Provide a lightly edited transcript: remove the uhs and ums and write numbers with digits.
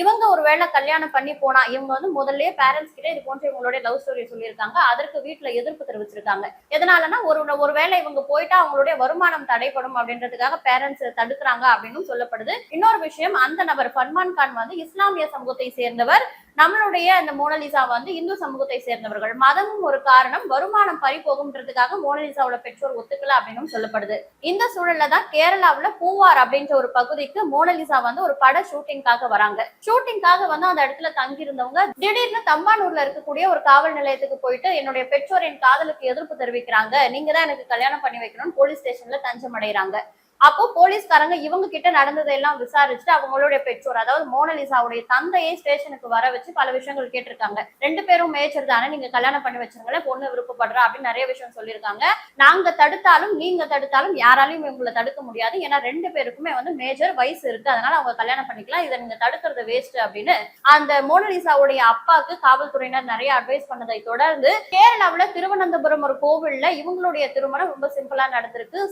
இவங்க ஒரு வேளை கல்யாணம் பண்ணி போனா இவங்க வந்து முதல்லயே பேரண்ட்ஸ் கிட்ட இது போன்ற இவங்களுடைய லவ் ஸ்டோரி சொல்லியிருக்காங்க. அதற்கு வீட்டுல எதிர்ப்பு தெரிவிச்சிருக்காங்க. எதனாலன்னா ஒரு வேளை இவங்க போயிட்டா அவங்களுடைய வருமானம் தடைப்படும் அப்படின்றதுக்காக பேரண்ட்ஸ் தடுக்கிறாங்க அப்படின்னு சொல்லப்படுது. இன்னொரு விஷயம், அந்த நபர் ஃபர்மான் கான் வந்து இஸ்லாமிய சமூகத்தை சேர்ந்தவர். நம்மளுடைய அந்த மோனலிசா வந்து இந்து சமூகத்தை சேர்ந்தவர்கள். மதமும் ஒரு காரணம், வருமானம் பறி போகும்ன்றதுக்காக மோனலிசாவோட பெற்றோர் ஒத்துக்கல அப்படின்னு சொல்லப்படுது. இந்த சூழல்ல தான் கேரளாவுல பூவார் அப்படின்ற ஒரு பகுதிக்கு மோனலிசா வந்து ஒரு பட ஷூட்டிங்காக வராங்க. ஷூட்டிங்காக வந்து அந்த இடத்துல தங்கி இருந்தவங்க திடீர்னு தம்பானூர்ல இருக்கக்கூடிய ஒரு காவல் நிலையத்துக்கு போயிட்டு என்னுடைய பெற்றோர் என் காதலுக்கு எதிர்ப்பு தெரிவிக்கிறாங்க, நீங்க தான் எனக்கு கல்யாணம் பண்ணி வைக்கணும்னு போலீஸ் ஸ்டேஷன்ல தஞ்சம் அடைகிறாங்க. அப்போ போலீஸ்காரங்க இவங்க கிட்ட நடந்ததெல்லாம் விசாரிச்சுட்டு அவங்களுடைய பெற்றோர், அதாவது மோனலிசாவுடைய தந்தையை ஸ்டேஷனுக்கு வர வச்சு பல விஷயங்கள் கேட்டிருக்காங்க. 2 பேரும் மேஜர் தானே, நீங்க கல்யாணம் பண்ணி வச்சிருங்களேன், பொண்ணு விருப்பப்படுறா அப்படின்னு நிறைய விஷயம் சொல்லியிருக்காங்க. நாங்க தடுத்தாலும் நீங்க தடுத்தாலும் யாராலையும் இவங்களை தடுக்க முடியாது. ஏன்னா 2 பேருக்குமே வந்து மேஜர் வயசு இருக்கு, அதனால அவங்க கல்யாணம் பண்ணிக்கலாம், இதை நீங்க தடுக்கிறது வேஸ்ட் அப்படின்னு அந்த மோனலிசாவுடைய அப்பாவுக்கு காவல்துறையினர் நிறைய அட்வைஸ் பண்ணதை தொடர்ந்து கேரளாவுல திருவனந்தபுரம் ஒரு கோவில்ல இவங்களுடைய திருமணம் ரொம்ப சிம்பிளா நடந்திருக்கு.